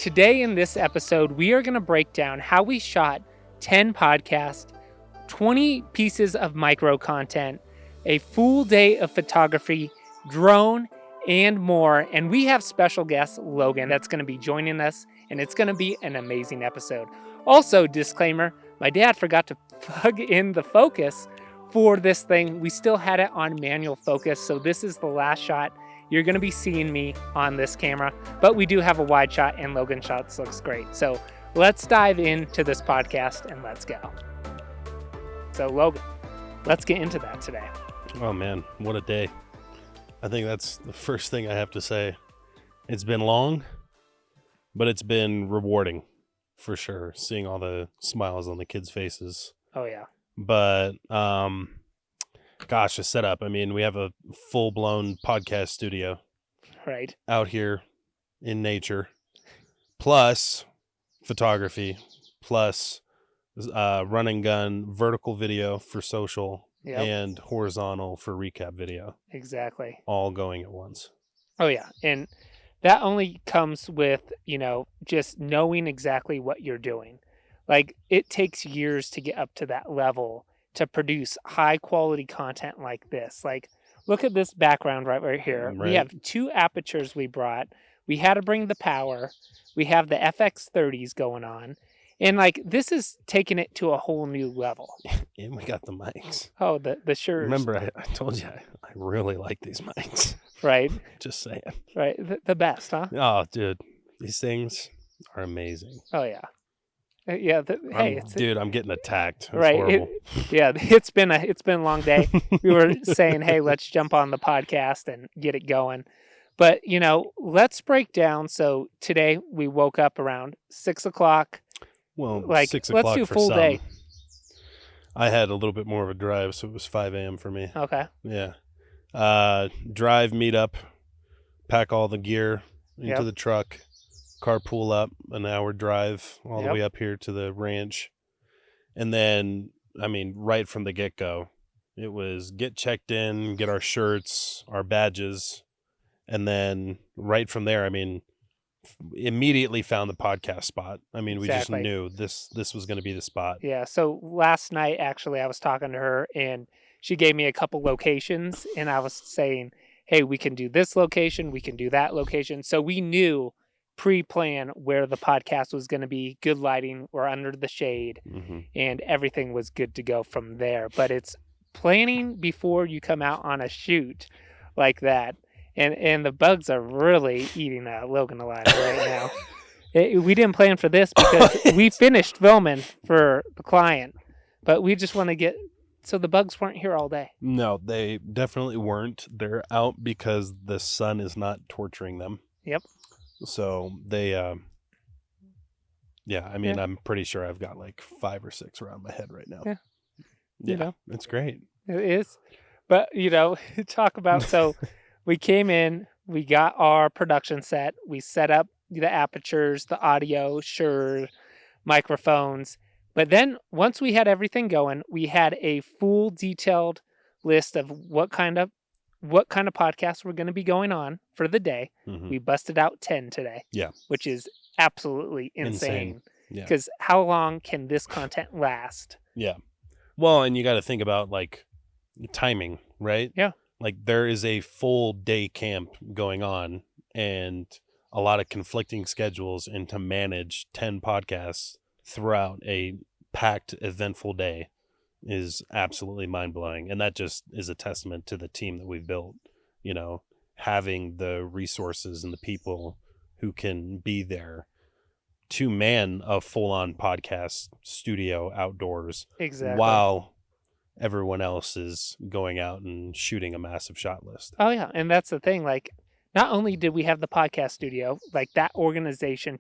today in this episode, we are going to break down how we shot 10 podcasts, 20 pieces of micro content, a full day of photography, drone, and more. And we have special guest Logan that's going to be joining us, and it's going to be an amazing episode. Also, disclaimer, my dad forgot to plug in the focus for this thing. We still had it on manual focus, so this is the last shot. You're going to be seeing me on this camera, but we do have a wide shot, and Logan shots looks great. So let's dive into this podcast and let's go. So Logan, let's get into that today. Oh man, what a day. I think that's the first thing I have to say. It's been long, but it's been rewarding for sure, seeing all the smiles on the kids' faces. Oh yeah. But gosh, the setup. I mean, we have a full-blown podcast studio Right. out here in nature, plus photography, plus run and gun vertical video for social. Yep. And horizontal for recap video. Exactly. All going at once. Oh yeah. And that only comes with, just knowing exactly what you're doing. Like, it takes years to get up to that level to produce high quality content like this. Like, look at this background right here. Right. We have 2 apertures we brought. We had to bring the power. We have the FX30s going on. And like, this is taking it to a whole new level. And we got the mics. Oh, the Shure. Remember, I told you I really like these mics. Right. Just saying. Right. The best, huh? Oh, dude. These things are amazing. Oh, yeah. Yeah. Dude, I'm getting attacked. It's right. horrible. It's been a long day. We were saying, hey, let's jump on the podcast and get it going. But, let's break down. So today we woke up around 6 o'clock. Well, like, 6 o'clock let's do for full some. day. I had a little bit more of a drive, so it was 5 a.m. for me. Okay. Yeah. Drive, meet up, pack all the gear into the truck, carpool up, an hour drive all the way up here to the ranch. And then, right from the get-go, it was get checked in, get our shirts, our badges, and then right from there, immediately found the podcast spot. We just knew this was going to be the spot. Yeah. So last night, actually, I was talking to her and she gave me a couple locations and I was saying, hey, we can do this location. We can do that location. So we knew pre-plan where the podcast was going to be, good lighting, we're under the shade, and everything was good to go from there. But it's planning before you come out on a shoot like that. And the bugs are really eating Logan alive right now. We didn't plan for this because we finished filming for the client, but we just want to get... So the bugs weren't here all day. No, they definitely weren't. They're out because the sun is not torturing them. Yep. So they, I'm pretty sure I've got like 5 or 6 around my head right now. Yeah. It's great. It is. But, talk about... So... We came in, we got our production set, we set up the apertures, the audio, Shure, microphones. But then once we had everything going, we had a full detailed list of what kind of podcasts were going to be going on for the day. We busted out 10 today. Yeah. Which is absolutely insane. Yeah. Because how long can this content last? Yeah. Well, and you got to think about like timing, right? Yeah. Like there is a full day camp going on and a lot of conflicting schedules, and to manage 10 podcasts throughout a packed, eventful day is absolutely mind-blowing. And that just is a testament to the team that we've built, having the resources and the people who can be there to man a full-on podcast studio outdoors. Exactly. While everyone else is going out and shooting a massive shot list. Oh yeah. And that's the thing. Like, not only did we have the podcast studio, like that organization,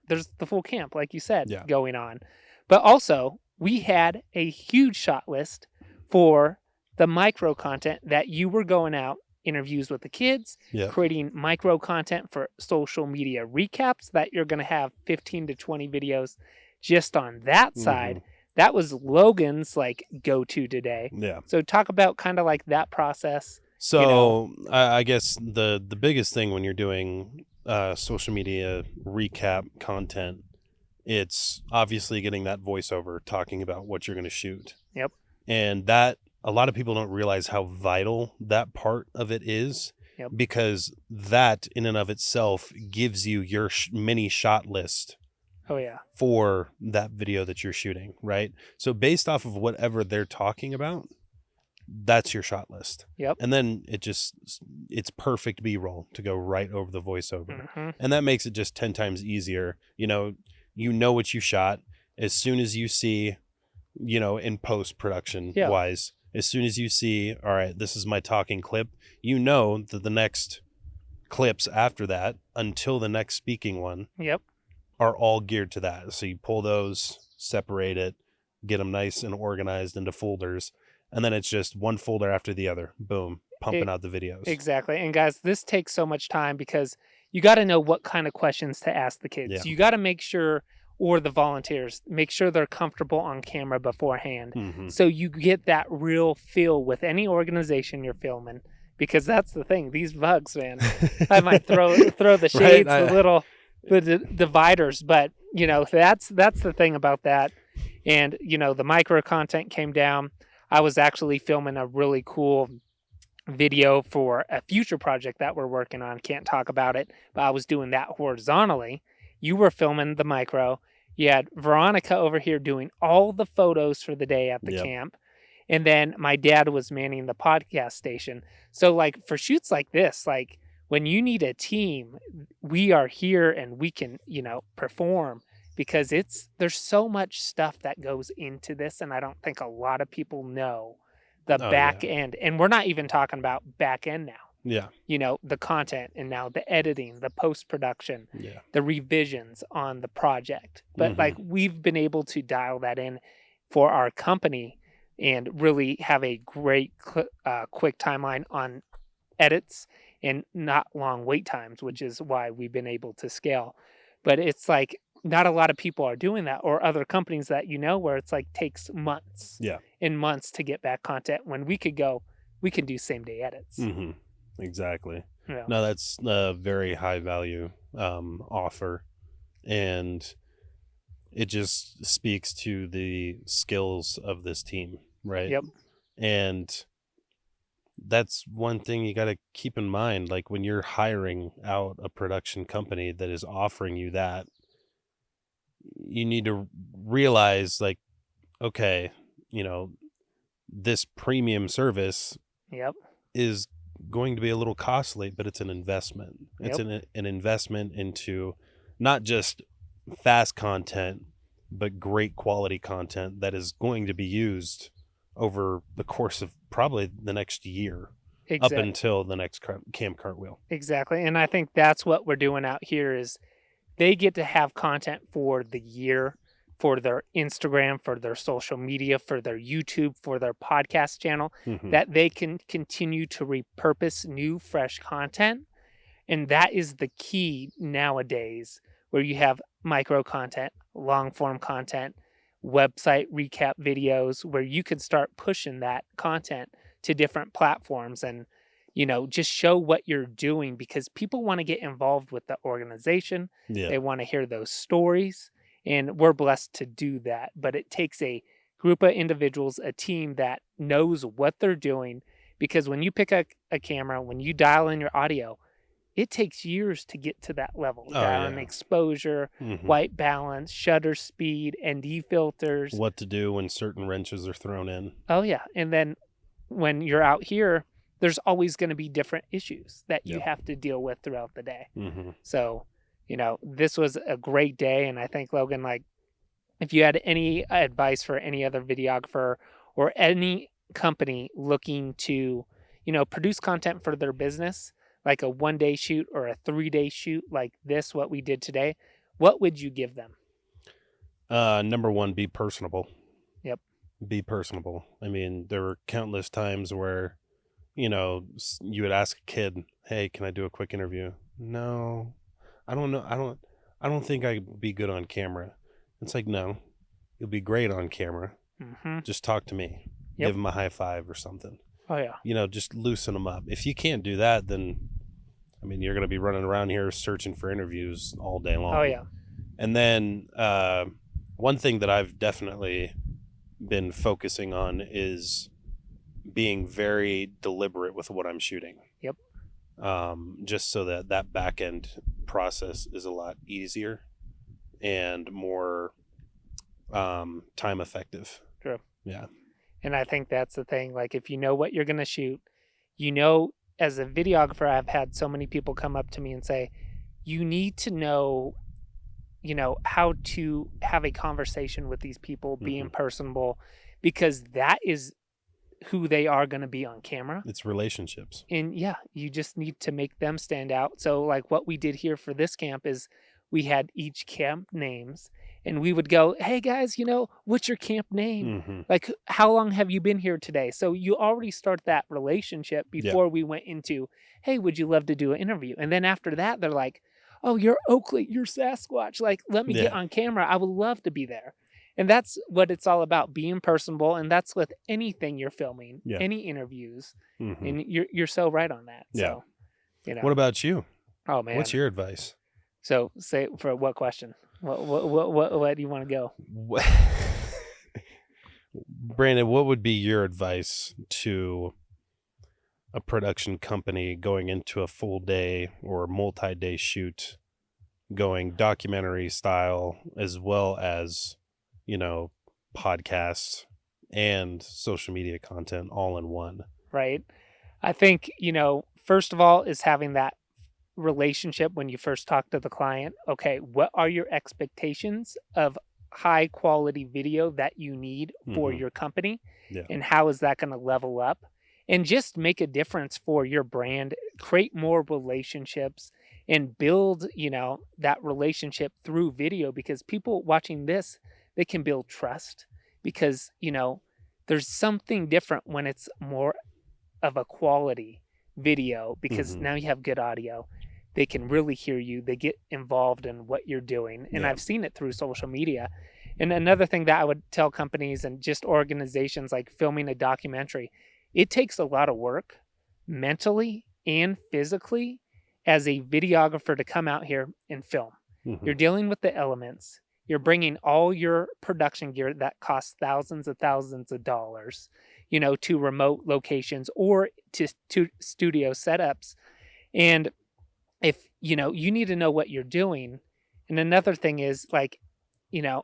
there's the full camp, like you said, going on. But also we had a huge shot list for the micro content that you were going out, interviews with the kids, creating micro content for social media recaps that you're going to have 15 to 20 videos just on that side. That was Logan's like go-to today. Yeah. So talk about kind of like that process. So I guess the biggest thing when you're doing social media recap content, it's obviously getting that voiceover talking about what you're going to shoot. Yep. And that, a lot of people don't realize how vital that part of it is, Yep. because that in and of itself gives you your mini shot list Oh yeah. for that video that you're shooting, right? So based off of whatever they're talking about, that's your shot list. Yep. And then it's perfect B-roll to go right over the voiceover. Mm-hmm. And that makes it just 10 times easier. You know what you shot as soon as you see, in post-production Yeah. wise, as soon as you see, all right, this is my talking clip, you know that the next clips after that until the next speaking one Yep. are all geared to that. So you pull those, separate it, get them nice and organized into folders, and then it's just one folder after the other. Boom, pumping out the videos. Exactly. And guys, this takes so much time because you got to know what kind of questions to ask the kids. Yeah. You got to make sure, or the volunteers, make sure they're comfortable on camera beforehand. Mm-hmm. So you get that real feel with any organization you're filming, because that's the thing. These bugs, man, I might throw the shades, the dividers, but that's the thing about that. And the micro content came down. I was actually filming a really cool video for a future project that we're working on. Can't talk about it, but I was doing that horizontally. You were filming the micro. You had Veronica over here doing all the photos for the day at the camp. And then my dad was manning the podcast station. So like for shoots like this, like when you need a team, we are here and we can, perform, because there's so much stuff that goes into this. And I don't think a lot of people know the back end. And we're not even talking about back end now. Yeah. The content, and now the editing, the post-production, Yeah. the revisions on the project. But like we've been able to dial that in for our company and really have a great quick timeline on edits and not long wait times, which is why we've been able to scale. But it's like not a lot of people are doing that, or other companies that where it's like takes months and months to get back content, when we can do same day edits. Mm-hmm. Exactly. Yeah. No, that's a very high value offer, and it just speaks to the skills of this team, right? Yep. And that's one thing you got to keep in mind. Like when you're hiring out a production company that is offering you that, you need to realize, like, okay, this premium service is going to be a little costly, but it's an investment. It's an investment into not just fast content, but great quality content that is going to be used over the course of probably the next year, up until the next Camp Cartwheel. Exactly. And I think that's what we're doing out here is they get to have content for the year, for their Instagram, for their social media, for their YouTube, for their podcast channel, that they can continue to repurpose new, fresh content. And that is the key nowadays, where you have micro content, long form content, website recap videos, where you can start pushing that content to different platforms and just show what you're doing, because people want to get involved with the organization. They want to hear those stories, and we're blessed to do that. But it takes a group of individuals, a team that knows what they're doing, because when you pick a camera, when you dial in your audio, it takes years to get to that level. Dial in exposure, white balance, shutter speed, ND filters. What to do when certain wrenches are thrown in. Oh, yeah. And then when you're out here, there's always going to be different issues that you have to deal with throughout the day. So, this was a great day. And I think, Logan, like, if you had any advice for any other videographer or any company looking to, produce content for their business, like a 1-day shoot or a 3-day shoot like this, what we did today, what would you give them? Number one, be personable. Yep. Be personable. I mean, there were countless times where, you would ask a kid, "Hey, can I do a quick interview?" "No, I don't know. I don't think I'd be good on camera." It's like, no, you'll be great on camera. Just talk to me. Give them a high five or something. Oh yeah. Just loosen them up. If you can't do that, then I mean, you're going to be running around here searching for interviews all day long. Oh, yeah. And then one thing that I've definitely been focusing on is being very deliberate with what I'm shooting. Yep. Just so that back end process is a lot easier and more time effective. True. Yeah. And I think that's the thing. Like, if you know what you're going to shoot, as a videographer, I've had so many people come up to me and say, you need to know, how to have a conversation with these people, being personable, because that is who they are going to be on camera. It's relationships. And yeah, you just need to make them stand out. So like what we did here for this camp is we had each camp names, and we would go, hey guys, what's your camp name? Like, how long have you been here today? So you already start that relationship before we went into, hey, would you love to do an interview? And then after that, they're like, oh, you're Oakley, you're Sasquatch. Like, let me get on camera. I would love to be there. And that's what it's all about, being personable. And that's with anything you're filming, any interviews. And you're so right on that. Yeah. So, What about you? Oh, man. What's your advice? So say, for what question? What do you want to go? Brandon, what would be your advice to a production company going into a full day or multi-day shoot, going documentary style, as well as, podcasts and social media content all in one? Right. I think, first of all, is having that relationship when you first talk to the client. Okay, what are your expectations of high quality video that you need for your company? And how is that going to level up and just make a difference for your brand, create more relationships, and build, that relationship through video, because people watching this, they can build trust, because, there's something different when it's more of a quality video, because now you have good audio. They can really hear you. They get involved in what you're doing. And I've seen it through social media. And another thing that I would tell companies and just organizations, like filming a documentary, it takes a lot of work mentally and physically as a videographer to come out here and film. You're dealing with the elements. You're bringing all your production gear that costs thousands of dollars, to remote locations or to studio setups. And if, you need to know what you're doing. And another thing is, like, the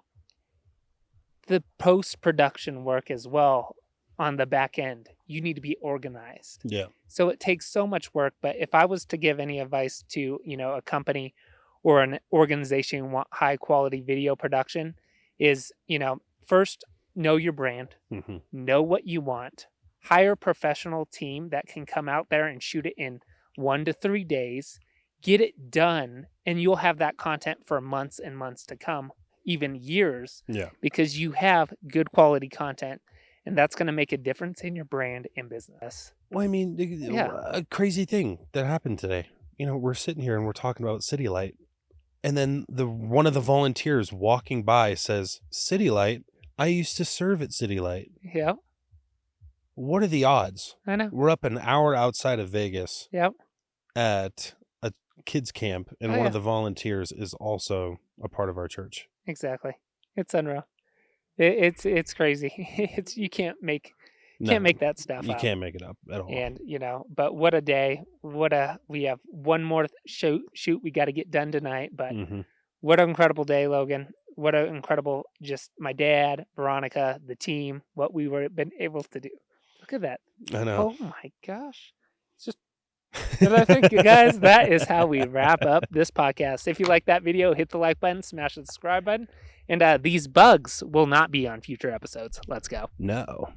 post-production work as well on the back end. You need to be organized. Yeah. So it takes so much work. But if I was to give any advice to, a company or an organization who want high quality video production, is, first, know your brand, know what you want, hire a professional team that can come out there and shoot it in 1 to 3 days, get it done, and you'll have that content for months and months to come, even years, because you have good quality content, and that's going to make a difference in your brand and business. Well, I mean, a crazy thing that happened today. We're sitting here and we're talking about City Light, and then one of the volunteers walking by says, City Light, I used to serve at City Light. Yeah. What are the odds? I know. We're up an hour outside of Vegas. Yep. At a kids camp, and one of the volunteers is also a part of our church. Exactly. It's unreal. It's crazy. You can't make that stuff up. You can't make it up at all. And but what a day! We have one more shoot we got to get done tonight. But what an incredible day, Logan! What an incredible, just my dad, Veronica, the team, what we been able to do. Look at that! I know. Oh my gosh! It's just. And I think, guys, that is how we wrap up this podcast. If you like that video, hit the like button, smash the subscribe button, and these bugs will not be on future episodes. Let's go. No.